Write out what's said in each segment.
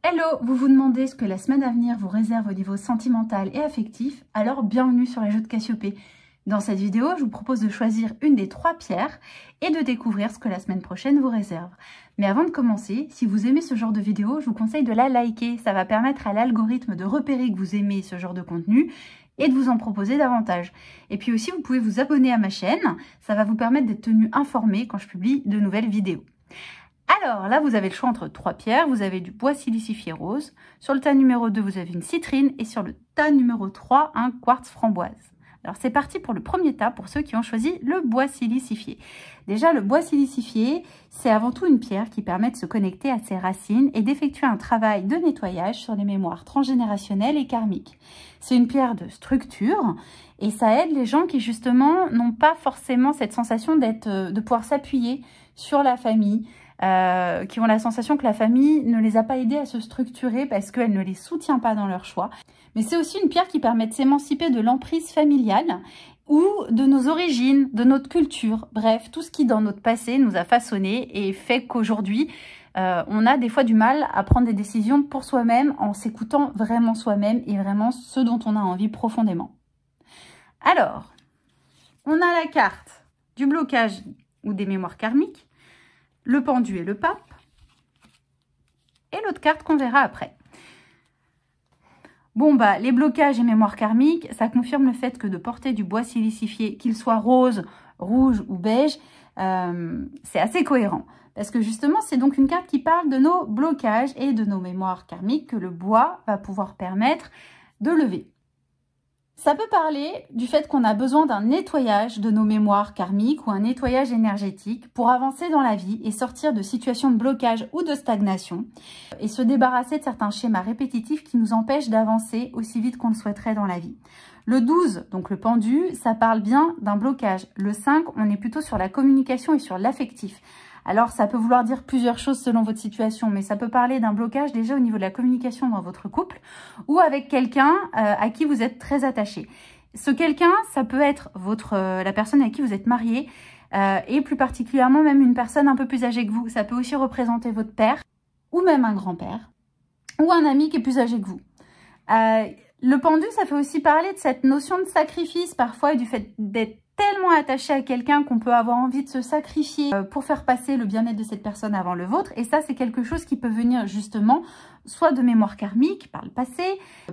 Hello, vous vous demandez ce que la semaine à venir vous réserve au niveau sentimental et affectif? Alors bienvenue sur la Jeu de Cassiopée. Dans cette vidéo, je vous propose de choisir une des 3 pierres et de découvrir ce que la semaine prochaine vous réserve. Mais avant de commencer, si vous aimez ce genre de vidéo, je vous conseille de la liker. Ça va permettre à l'algorithme de repérer que vous aimez ce genre de contenu et de vous en proposer davantage. Et puis aussi, vous pouvez vous abonner à ma chaîne. Ça va vous permettre d'être tenu informé quand je publie de nouvelles vidéos. Alors là, vous avez le choix entre 3 pierres. Vous avez du bois silicifié rose. Sur le tas numéro 2, vous avez une citrine. Et sur le tas numéro 3, un quartz framboise. Alors c'est parti pour le premier tas pour ceux qui ont choisi le bois silicifié. Déjà, le bois silicifié, c'est avant tout une pierre qui permet de se connecter à ses racines et d'effectuer un travail de nettoyage sur les mémoires transgénérationnelles et karmiques. C'est une pierre de structure et ça aide les gens qui justement n'ont pas forcément cette sensation de pouvoir s'appuyer sur la famille, qui ont la sensation que la famille ne les a pas aidés à se structurer parce qu'elle ne les soutient pas dans leur choix. Mais c'est aussi une pierre qui permet de s'émanciper de l'emprise familiale ou de nos origines, de notre culture. Bref, tout ce qui dans notre passé nous a façonné et fait qu'aujourd'hui, on a des fois du mal à prendre des décisions pour soi-même en s'écoutant vraiment soi-même et vraiment ce dont on a envie profondément. Alors, on a la carte du blocage ou des mémoires karmiques, le pendu et le pape, et l'autre carte qu'on verra après. Bon, bah, les blocages et mémoires karmiques, ça confirme le fait que de porter du bois silicifié, qu'il soit rose, rouge ou beige, c'est assez cohérent. Parce que justement, c'est donc une carte qui parle de nos blocages et de nos mémoires karmiques que le bois va pouvoir permettre de lever. Ça peut parler du fait qu'on a besoin d'un nettoyage de nos mémoires karmiques ou un nettoyage énergétique pour avancer dans la vie et sortir de situations de blocage ou de stagnation et se débarrasser de certains schémas répétitifs qui nous empêchent d'avancer aussi vite qu'on le souhaiterait dans la vie. Le 12, donc le pendu, ça parle bien d'un blocage. Le 5, on est plutôt sur la communication et sur l'affectif. Alors, ça peut vouloir dire plusieurs choses selon votre situation, mais ça peut parler d'un blocage déjà au niveau de la communication dans votre couple ou avec quelqu'un à qui vous êtes très attaché. Ce quelqu'un, ça peut être la personne avec qui vous êtes marié et plus particulièrement même une personne un peu plus âgée que vous. Ça peut aussi représenter votre père ou même un grand-père ou un ami qui est plus âgé que vous. Le pendu, ça fait aussi parler de cette notion de sacrifice parfois et du fait d'être tellement attaché à quelqu'un qu'on peut avoir envie de se sacrifier pour faire passer le bien-être de cette personne avant le vôtre. Et ça, c'est quelque chose qui peut venir justement soit de mémoire karmique par le passé,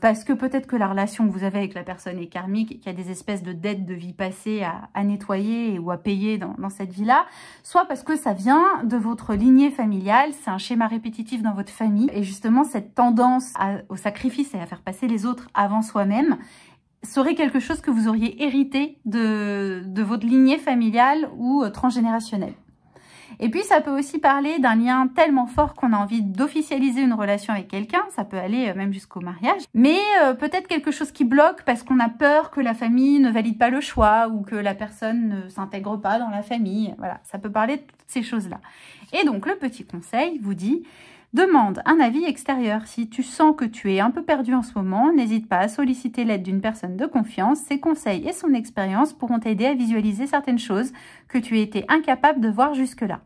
parce que peut-être que la relation que vous avez avec la personne est karmique et qu'il y a des espèces de dettes de vie passée à nettoyer ou à payer dans cette vie-là, soit parce que ça vient de votre lignée familiale, c'est un schéma répétitif dans votre famille. Et justement, cette tendance au sacrifice et à faire passer les autres avant soi-même, serait quelque chose que vous auriez hérité de votre lignée familiale ou transgénérationnelle. Et puis, ça peut aussi parler d'un lien tellement fort qu'on a envie d'officialiser une relation avec quelqu'un. Ça peut aller même jusqu'au mariage. Mais peut-être quelque chose qui bloque parce qu'on a peur que la famille ne valide pas le choix ou que la personne ne s'intègre pas dans la famille. Voilà, ça peut parler de toutes ces choses-là. Et donc, le petit conseil vous dit... Demande un avis extérieur. Si tu sens que tu es un peu perdu en ce moment, n'hésite pas à solliciter l'aide d'une personne de confiance. Ses conseils et son expérience pourront t'aider à visualiser certaines choses que tu étais incapable de voir jusque-là.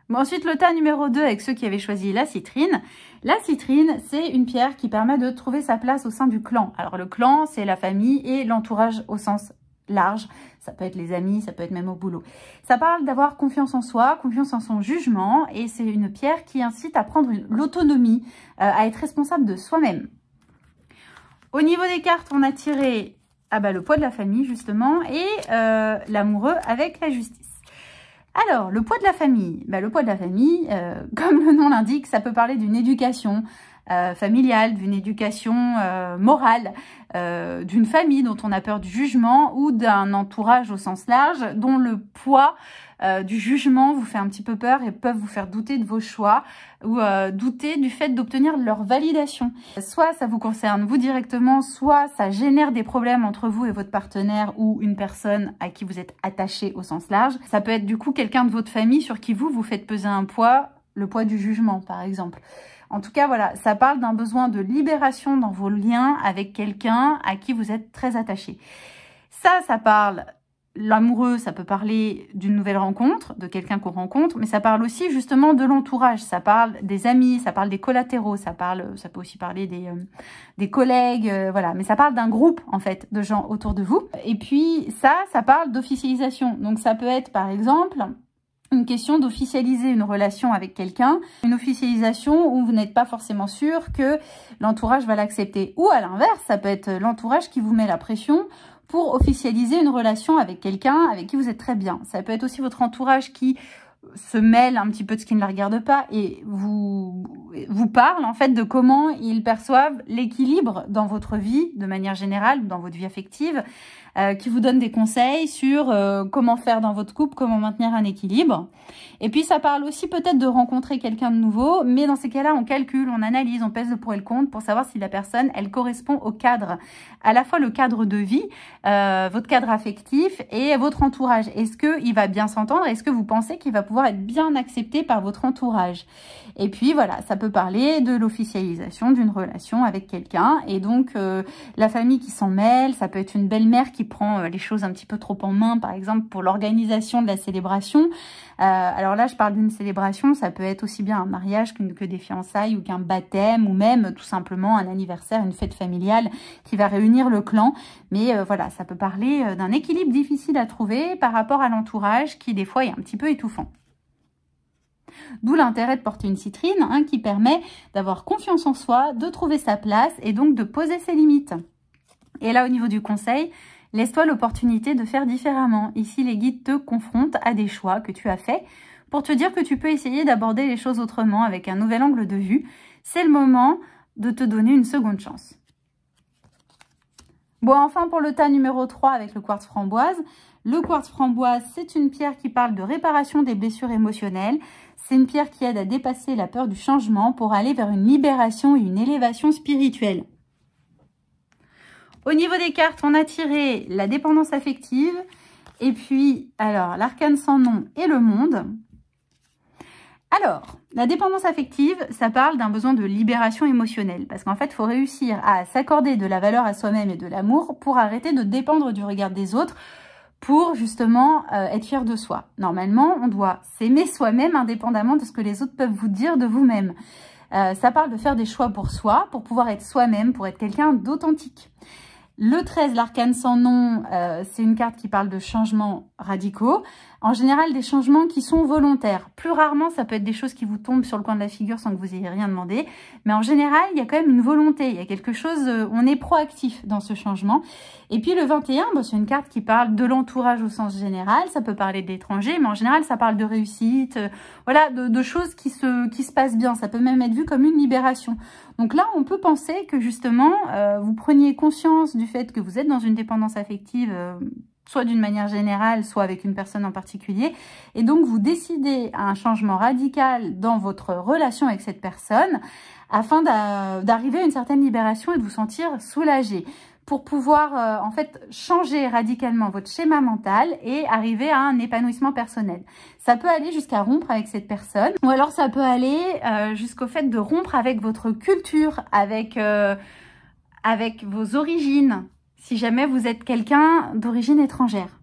Bon, ensuite, le tas numéro 2 avec ceux qui avaient choisi la citrine. La citrine, c'est une pierre qui permet de trouver sa place au sein du clan. Alors, le clan, c'est la famille et l'entourage au sens large. Ça peut être les amis, ça peut être même au boulot. Ça parle d'avoir confiance en soi, confiance en son jugement et c'est une pierre qui incite à prendre l'autonomie, à être responsable de soi-même. Au niveau des cartes, on a tiré le poids de la famille justement et l'amoureux avec la justice. Alors, le poids de la famille. Le poids de la famille, comme le nom l'indique, ça peut parler d'une éducation familiale, d'une éducation morale, d'une famille dont on a peur du jugement ou d'un entourage au sens large dont le poids du jugement vous fait un petit peu peur et peuvent vous faire douter de vos choix ou douter du fait d'obtenir leur validation. Soit ça vous concerne vous directement, soit ça génère des problèmes entre vous et votre partenaire ou une personne à qui vous êtes attaché au sens large. Ça peut être du coup quelqu'un de votre famille sur qui vous faites peser un poids, le poids du jugement par exemple. En tout cas, voilà, ça parle d'un besoin de libération dans vos liens avec quelqu'un à qui vous êtes très attaché. Ça parle l'amoureux, ça peut parler d'une nouvelle rencontre, de quelqu'un qu'on rencontre, mais ça parle aussi justement de l'entourage, ça parle des amis, ça parle des collatéraux, ça peut aussi parler des collègues, voilà, mais ça parle d'un groupe en fait de gens autour de vous. Et puis ça parle d'officialisation, donc ça peut être par exemple une question d'officialiser une relation avec quelqu'un, une officialisation où vous n'êtes pas forcément sûr que l'entourage va l'accepter. Ou à l'inverse, ça peut être l'entourage qui vous met la pression pour officialiser une relation avec quelqu'un avec qui vous êtes très bien. Ça peut être aussi votre entourage qui se mêle un petit peu de ce qui ne la regarde pas et vous parle en fait de comment ils perçoivent l'équilibre dans votre vie de manière générale, dans votre vie affective, qui vous donne des conseils sur comment faire dans votre couple, comment maintenir un équilibre. Et puis ça parle aussi peut-être de rencontrer quelqu'un de nouveau, mais dans ces cas-là, on calcule, on analyse, on pèse le pour et le contre pour savoir si la personne, elle correspond au cadre, à la fois le cadre de vie, votre cadre affectif et votre entourage. Est-ce qu'il va bien s'entendre? Est-ce que vous pensez qu'il va pouvoir être bien accepté par votre entourage? Et puis voilà, ça peut parler de l'officialisation d'une relation avec quelqu'un. Et donc la famille qui s'en mêle, ça peut être une belle-mère qui prend les choses un petit peu trop en main, par exemple pour l'organisation de la célébration. Alors là, je parle d'une célébration, ça peut être aussi bien un mariage que des fiançailles ou qu'un baptême ou même tout simplement un anniversaire, une fête familiale qui va réunir le clan. Mais voilà, ça peut parler d'un équilibre difficile à trouver par rapport à l'entourage qui des fois est un petit peu étouffant. D'où l'intérêt de porter une citrine qui permet d'avoir confiance en soi, de trouver sa place et donc de poser ses limites. Et là, au niveau du conseil, laisse-toi l'opportunité de faire différemment. Ici, les guides te confrontent à des choix que tu as faits pour te dire que tu peux essayer d'aborder les choses autrement avec un nouvel angle de vue. C'est le moment de te donner une seconde chance. Bon, enfin, pour le tas numéro 3 avec le quartz framboise. Le quartz framboise, c'est une pierre qui parle de réparation des blessures émotionnelles. C'est une pierre qui aide à dépasser la peur du changement pour aller vers une libération et une élévation spirituelle. Au niveau des cartes, on a tiré la dépendance affective et puis, alors, l'arcane sans nom et le monde. Alors, la dépendance affective, ça parle d'un besoin de libération émotionnelle parce qu'en fait, il faut réussir à s'accorder de la valeur à soi-même et de l'amour pour arrêter de dépendre du regard des autres pour justement être fier de soi. Normalement, on doit s'aimer soi-même indépendamment de ce que les autres peuvent vous dire de vous-même. Ça parle de faire des choix pour soi, pour pouvoir être soi-même, pour être quelqu'un d'authentique. Le 13, l'arcane sans nom, c'est une carte qui parle de changements radicaux. En général, des changements qui sont volontaires. Plus rarement, ça peut être des choses qui vous tombent sur le coin de la figure sans que vous ayez rien demandé. Mais en général, il y a quand même une volonté. Il y a quelque chose, on est proactif dans ce changement. Et puis le 21, c'est une carte qui parle de l'entourage au sens général. Ça peut parler de l'étranger, mais en général, ça parle de réussite. Voilà, de choses qui se passent bien. Ça peut même être vu comme une libération. Donc là, on peut penser que justement, vous preniez conscience du fait que vous êtes dans une dépendance affective, soit d'une manière générale, soit avec une personne en particulier. Et donc, vous décidez à un changement radical dans votre relation avec cette personne afin d'arriver à une certaine libération et de vous sentir soulagé pour pouvoir en fait changer radicalement votre schéma mental et arriver à un épanouissement personnel. Ça peut aller jusqu'à rompre avec cette personne ou alors ça peut aller jusqu'au fait de rompre avec votre culture, avec vos origines, si jamais vous êtes quelqu'un d'origine étrangère.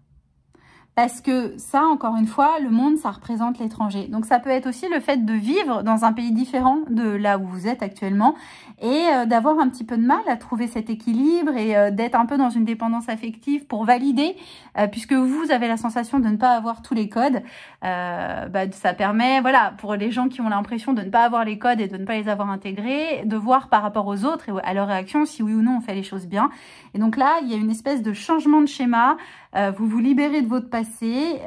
Parce que ça, encore une fois, le monde, ça représente l'étranger. Donc ça peut être aussi le fait de vivre dans un pays différent de là où vous êtes actuellement et d'avoir un petit peu de mal à trouver cet équilibre et d'être un peu dans une dépendance affective pour valider, puisque vous avez la sensation de ne pas avoir tous les codes. Ça permet, voilà, pour les gens qui ont l'impression de ne pas avoir les codes et de ne pas les avoir intégrés, de voir par rapport aux autres et à leur réaction si oui ou non on fait les choses bien. Et donc là, il y a une espèce de changement de schéma. Vous vous libérez de votre passé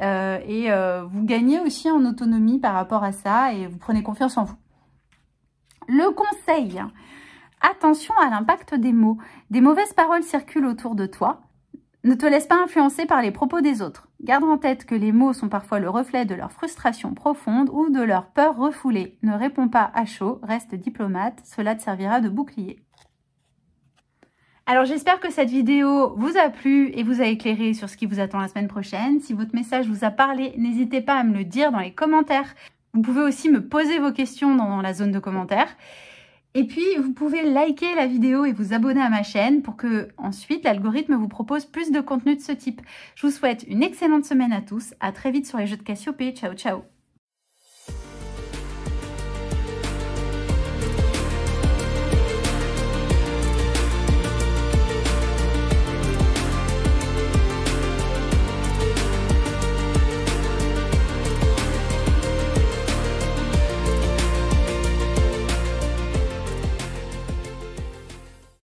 et vous gagnez aussi en autonomie par rapport à ça et vous prenez confiance en vous. Le conseil, attention à l'impact des mots. Des mauvaises paroles circulent autour de toi. Ne te laisse pas influencer par les propos des autres. Garde en tête que les mots sont parfois le reflet de leur frustration profonde ou de leur peur refoulée. Ne réponds pas à chaud, reste diplomate, cela te servira de bouclier. Alors j'espère que cette vidéo vous a plu et vous a éclairé sur ce qui vous attend la semaine prochaine. Si votre message vous a parlé, n'hésitez pas à me le dire dans les commentaires. Vous pouvez aussi me poser vos questions dans la zone de commentaires. Et puis, vous pouvez liker la vidéo et vous abonner à ma chaîne pour que ensuite l'algorithme vous propose plus de contenu de ce type. Je vous souhaite une excellente semaine à tous. À très vite sur les jeux de Cassiopée. Ciao, ciao!